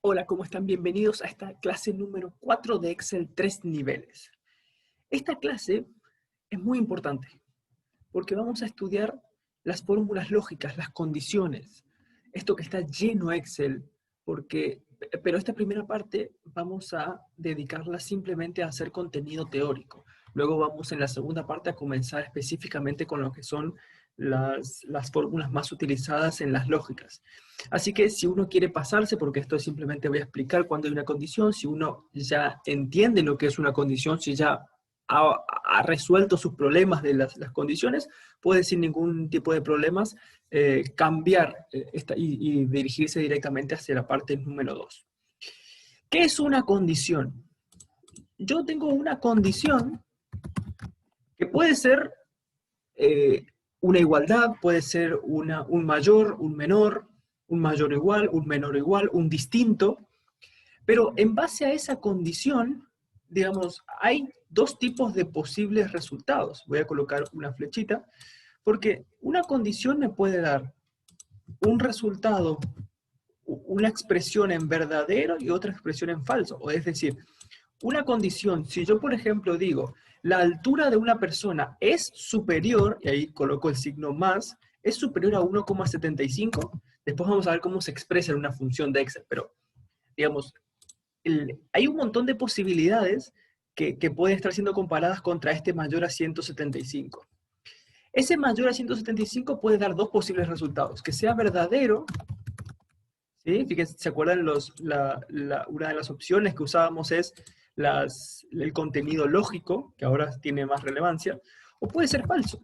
Hola, ¿cómo están? Bienvenidos a esta clase número 4 de Excel 3 niveles. Esta clase es muy importante porque vamos a estudiar las fórmulas lógicas, las condiciones, esto que está lleno Excel, pero esta primera parte vamos a dedicarla simplemente a hacer contenido teórico. Luego vamos en la segunda parte a comenzar específicamente con lo que son las fórmulas más utilizadas en las lógicas. Así que si uno quiere pasarse, porque esto simplemente voy a explicar cuando hay una condición, si uno ya entiende lo que es una condición, si ya ha resuelto sus problemas de las condiciones, puede sin ningún tipo de problemas cambiar y dirigirse directamente hacia la parte número 2. ¿Qué es una condición? Yo tengo una condición que puede ser eh, una igualdad, puede ser un mayor, un menor, un mayor igual, un menor igual, un distinto, pero en base a esa condición, digamos, hay dos tipos de posibles resultados. Voy a colocar una flechita, porque una condición me puede dar un resultado, una expresión en verdadero y otra expresión en falso. O es decir, una condición, si yo por ejemplo digo, la altura de una persona es superior, y ahí coloco el signo más, es superior a 1,75, después vamos a ver cómo se expresa en una función de Excel, pero digamos, hay un montón de posibilidades que pueden estar siendo comparadas contra este mayor a 175. Ese mayor a 175 puede dar dos posibles resultados, que sea verdadero, ¿sí? Fíjense, ¿se acuerdan una de las opciones que usábamos es el contenido lógico, que ahora tiene más relevancia, o puede ser falso.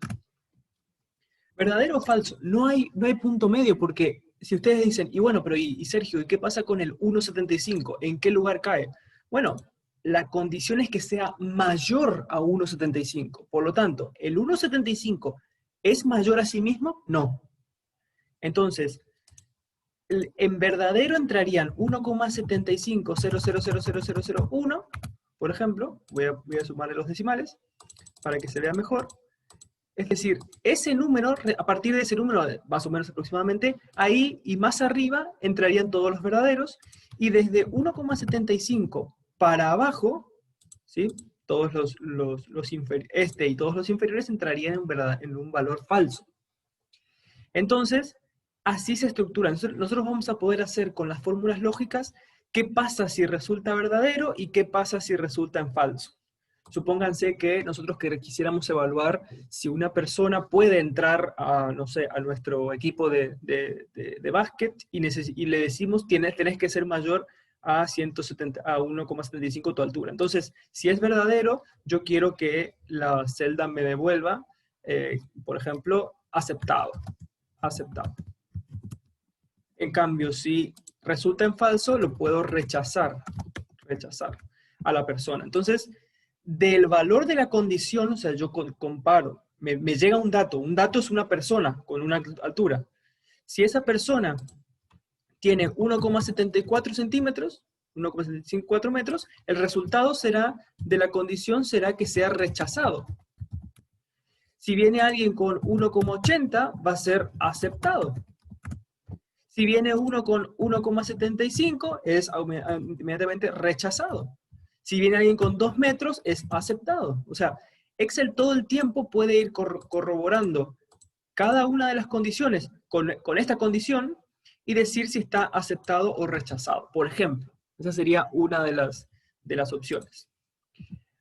¿Verdadero o falso? No hay punto medio, porque si ustedes dicen, y bueno, pero y Sergio, ¿y qué pasa con el 1,75? ¿En qué lugar cae? Bueno, la condición es que sea mayor a 1,75. Por lo tanto, ¿el 1,75 es mayor a sí mismo? No. Entonces, en verdadero entrarían 1,75000001, por ejemplo, voy a sumarle los decimales para que se vea mejor. Es decir, ese número, a partir de ese número, más o menos aproximadamente, ahí y más arriba entrarían todos los verdaderos, y desde 1,75 para abajo, ¿sí? Todos este y todos los inferiores entrarían en un valor falso. Entonces, así se estructura. Nosotros vamos a poder hacer con las fórmulas lógicas qué pasa si resulta verdadero y qué pasa si resulta en falso. Supónganse que nosotros quisiéramos evaluar si una persona puede entrar a, no sé, a nuestro equipo de básquet y le decimos tenés que ser mayor a 1,75 tu altura. Entonces, si es verdadero, yo quiero que la celda me devuelva, por ejemplo, aceptado. En cambio, si resulta en falso, lo puedo rechazar a la persona. Entonces, del valor de la condición, o sea, yo comparo, me llega un dato es una persona con una altura. Si esa persona tiene 1,74 centímetros, 1,74 metros, el resultado de la condición será que sea rechazado. Si viene alguien con 1,80, va a ser aceptado. Si viene uno con 1,75, es inmediatamente rechazado. Si viene alguien con 2 metros, es aceptado. O sea, Excel todo el tiempo puede ir corroborando cada una de las condiciones con esta condición y decir si está aceptado o rechazado. Por ejemplo, esa sería una de las opciones.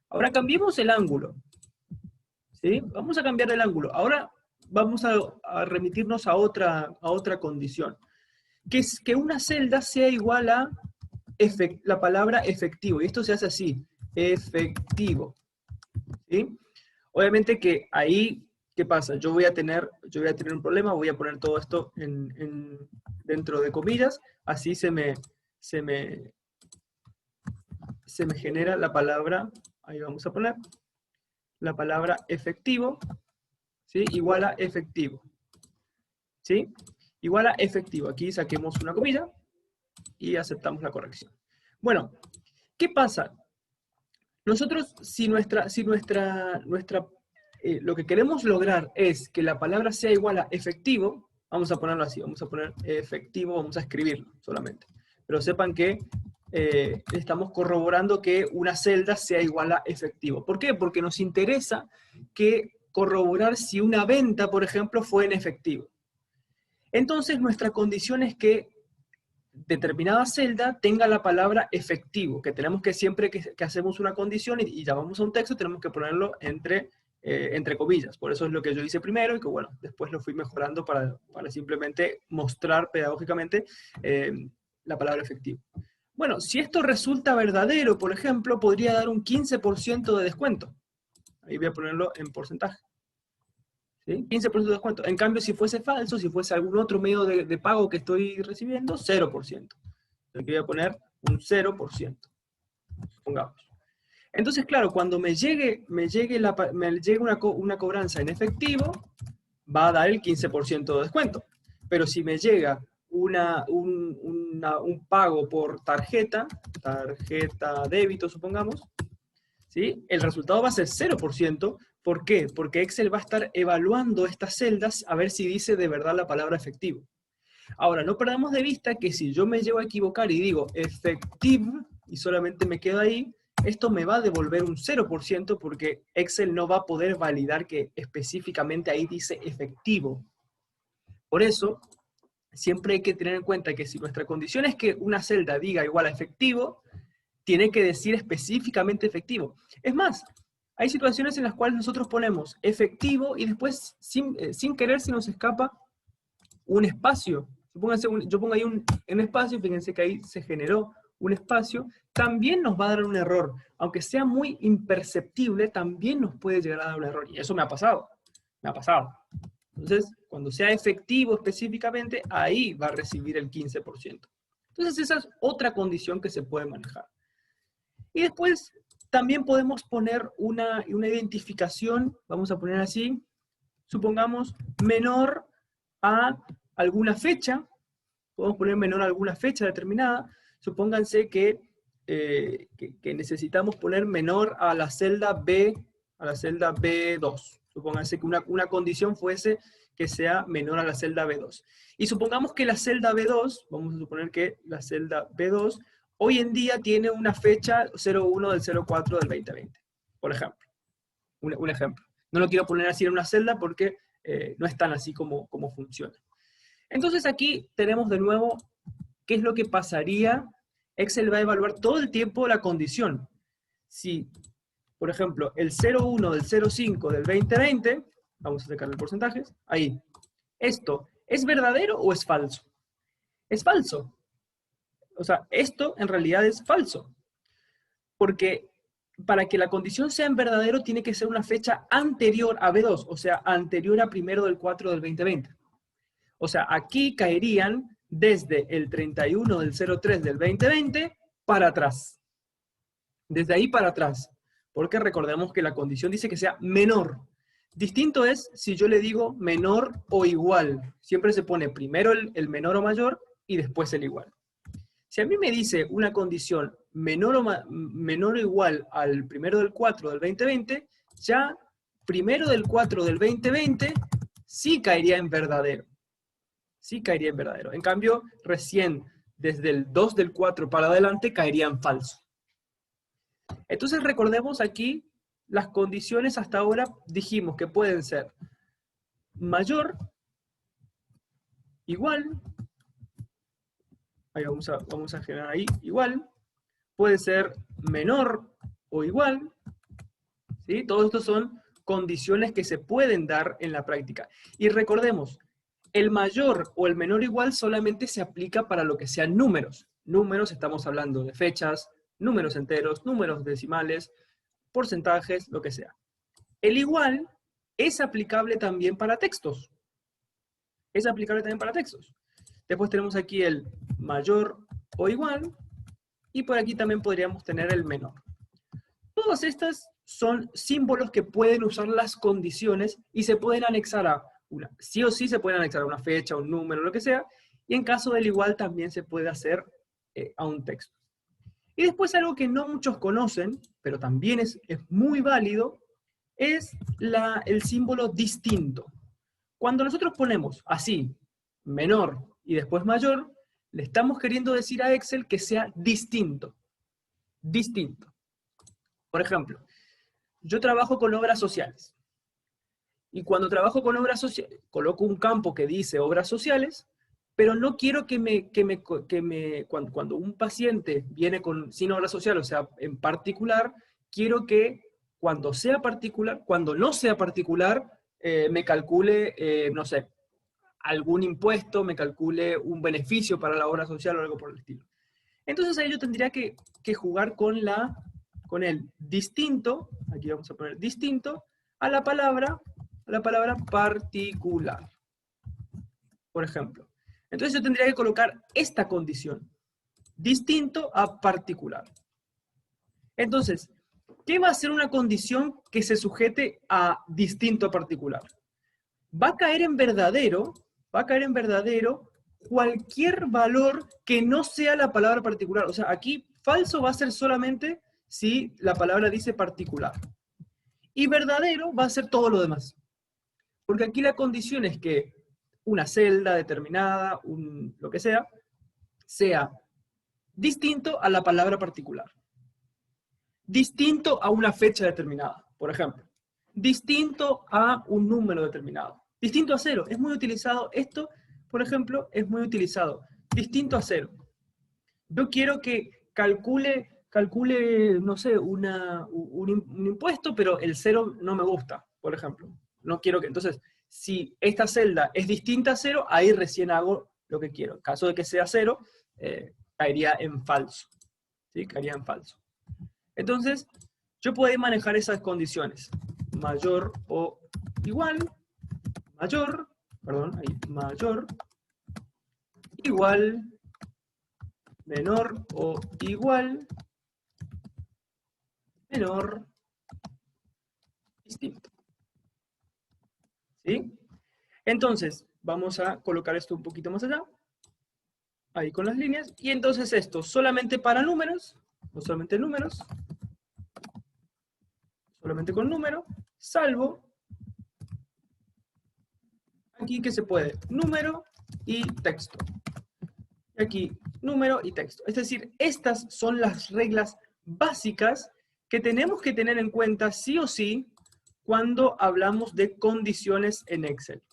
Ahora cambiemos el ángulo. ¿Sí? Vamos a cambiar el ángulo. Ahora vamos a remitirnos a otra condición, que es que una celda sea igual a la palabra efectivo. Y esto se hace así, efectivo. ¿Sí? Obviamente que ahí, ¿qué pasa? Yo voy a tener un problema, voy a poner todo esto dentro de comillas, así se me genera la palabra, ahí vamos a poner, la palabra efectivo, ¿sí? Igual a efectivo. ¿Sí? Igual a efectivo. Aquí saquemos una comilla y aceptamos la corrección. Bueno, ¿qué pasa? Nosotros, lo que queremos lograr es que la palabra sea igual a efectivo, vamos a ponerlo así, vamos a poner efectivo, vamos a escribirlo solamente. pero sepan que estamos corroborando que una celda sea igual a efectivo. ¿Por qué? Porque nos interesa corroborar si una venta, por ejemplo, fue en efectivo. Entonces, nuestra condición es que determinada celda tenga la palabra efectivo, que tenemos que siempre que hacemos una condición y llamamos a un texto, tenemos que ponerlo entre comillas. Por eso es lo que yo hice primero y que, bueno, después lo fui mejorando para simplemente mostrar pedagógicamente la palabra efectivo. Bueno, si esto resulta verdadero, por ejemplo, podría dar un 15% de descuento. Ahí voy a ponerlo en porcentaje. ¿Sí? 15% de descuento. En cambio, si fuese falso, si fuese algún otro medio de pago que estoy recibiendo, 0%. Aquí voy a poner un 0%. Pongamos. Entonces, claro, cuando me llegue una cobranza en efectivo, va a dar el 15% de descuento. Pero si me llega un pago por tarjeta débito, supongamos, ¿sí? El resultado va a ser 0%. ¿Por qué? Porque Excel va a estar evaluando estas celdas a ver si dice de verdad la palabra efectivo. Ahora, no perdamos de vista que si yo me llevo a equivocar y digo effective y solamente me quedo ahí, esto me va a devolver un 0% porque Excel no va a poder validar que específicamente ahí dice efectivo. Por eso, siempre hay que tener en cuenta que si nuestra condición es que una celda diga igual a efectivo, tiene que decir específicamente efectivo. Es más, hay situaciones en las cuales nosotros ponemos efectivo y después, sin querer, se nos escapa un espacio. Yo pongo ahí un espacio, fíjense que ahí se generó un espacio, también nos va a dar un error. Aunque sea muy imperceptible, también nos puede llegar a dar un error. Y eso me ha pasado. Me ha pasado. Entonces, cuando sea efectivo específicamente, ahí va a recibir el 15%. Entonces, esa es otra condición que se puede manejar. Y después, también podemos poner una identificación, vamos a poner así, supongamos, menor a alguna fecha, podemos poner menor a alguna fecha determinada, supónganse que necesitamos poner menor a la celda B2, supónganse que una condición fuese que sea menor a la celda B2. Y supongamos que la celda B2, vamos a suponer que la celda B2, hoy en día tiene una fecha 01 del 04 del 2020, por ejemplo. Un ejemplo. No lo quiero poner así en una celda porque no es tan así como funciona. Entonces aquí tenemos de nuevo qué es lo que pasaría. Excel va a evaluar todo el tiempo la condición. Si, por ejemplo, el 01 del 05 del 2020, vamos a sacarle porcentajes, ahí, ¿esto es verdadero o es falso? Es falso. O sea, esto en realidad es falso. Porque para que la condición sea en verdadero tiene que ser una fecha anterior a B2, o sea, anterior a 1 del 4 del 2020. O sea, aquí caerían desde el 31 del 03 del 2020 para atrás. Desde ahí para atrás. Porque recordemos que la condición dice que sea menor. Distinto es si yo le digo menor o igual. Siempre se pone primero el menor o mayor y después el igual. Si a mí me dice una condición menor o igual al 1 del 4 del 2020, ya 1 del 4 del 2020 sí caería en verdadero. Sí caería en verdadero. En cambio, recién desde el 2 del 4 para adelante caería en falso. Entonces recordemos aquí las condiciones hasta ahora dijimos que pueden ser mayor, igual, ahí vamos a generar ahí igual, puede ser menor o igual, ¿sí? Todos estos son condiciones que se pueden dar en la práctica. Y recordemos, el mayor o el menor igual solamente se aplica para lo que sean números. Números, estamos hablando de fechas, números enteros, números decimales, porcentajes, lo que sea. El igual es aplicable también para textos. Es aplicable también para textos. Después tenemos aquí el mayor o igual, y por aquí también podríamos tener el menor. Todas estas son símbolos que pueden usar las condiciones y se pueden anexar a una. Sí o sí se pueden anexar a una fecha, un número, lo que sea, y en caso del igual también se puede hacer a un texto. Y después algo que no muchos conocen, pero también es muy válido, es el símbolo distinto. Cuando nosotros ponemos así, menor y después mayor, Le estamos queriendo decir a Excel que sea distinto. Distinto. Por ejemplo, yo trabajo con obras sociales. Y cuando trabajo con obras sociales, coloco un campo que dice obras sociales, pero no quiero cuando un paciente viene sin obra social, o sea, en particular, quiero que cuando no sea particular, me calcule, no sé, algún impuesto, me calcule un beneficio para la obra social o algo por el estilo. Entonces ahí yo tendría que jugar con el distinto, aquí vamos a poner distinto, a la palabra particular, por ejemplo. Entonces yo tendría que colocar esta condición, distinto a particular. Entonces, ¿qué va a ser una condición que se sujete a distinto a particular? Va a caer en verdadero cualquier valor que no sea la palabra particular. O sea, aquí falso va a ser solamente si la palabra dice particular. Y verdadero va a ser todo lo demás. Porque aquí la condición es que una celda determinada, lo que sea distinto a la palabra particular. Distinto a una fecha determinada, por ejemplo. Distinto a un número determinado. Distinto a 0. Es muy utilizado. Esto, por ejemplo, es muy utilizado. Distinto a 0. Yo quiero que calcule no sé, un impuesto, pero el 0 no me gusta, por ejemplo. No quiero que... Entonces, si esta celda es distinta a 0, ahí recién hago lo que quiero. En caso de que sea 0, caería en falso. ¿Sí? Caería en falso. Entonces, yo puedo manejar esas condiciones. Mayor o igual, mayor, igual, menor o igual, menor, distinto. ¿Sí? Entonces, vamos a colocar esto un poquito más allá. Ahí con las líneas. Y entonces esto, solamente para números, no solamente números, solamente con número, salvo aquí que se puede, número y texto. Y aquí, número y texto. Es decir, estas son las reglas básicas que tenemos que tener en cuenta sí o sí cuando hablamos de condiciones en Excel.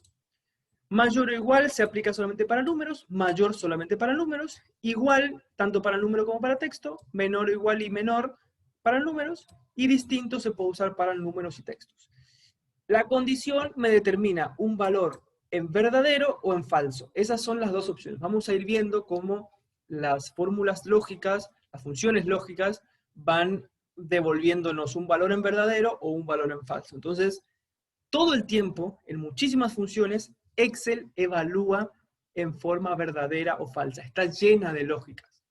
Mayor o igual se aplica solamente para números, mayor solamente para números, igual tanto para número como para texto, menor o igual y menor para números, y distinto se puede usar para números y textos. La condición me determina un valor en verdadero o en falso. Esas son las dos opciones. Vamos a ir viendo cómo las fórmulas lógicas, las funciones lógicas, van devolviéndonos un valor en verdadero o un valor en falso. Entonces, todo el tiempo, en muchísimas funciones, Excel evalúa en forma verdadera o falsa. Está llena de lógicas.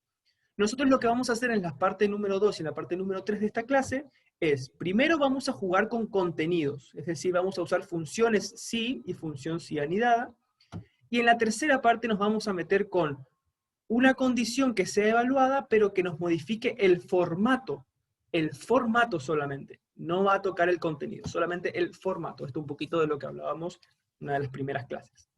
Nosotros lo que vamos a hacer en la parte número 2 y en la parte número 3 de esta clase es, primero vamos a jugar con contenidos, es decir, vamos a usar funciones sí y función sí anidada, y en la tercera parte nos vamos a meter con una condición que sea evaluada, pero que nos modifique el formato solamente, no va a tocar el contenido, solamente el formato. Esto es un poquito de lo que hablábamos en una de las primeras clases.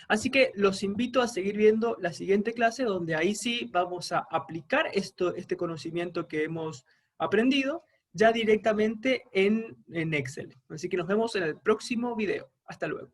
Así que los invito a seguir viendo la siguiente clase, donde ahí sí vamos a aplicar este conocimiento que hemos aprendido ya directamente en Excel. Así que nos vemos en el próximo video. Hasta luego.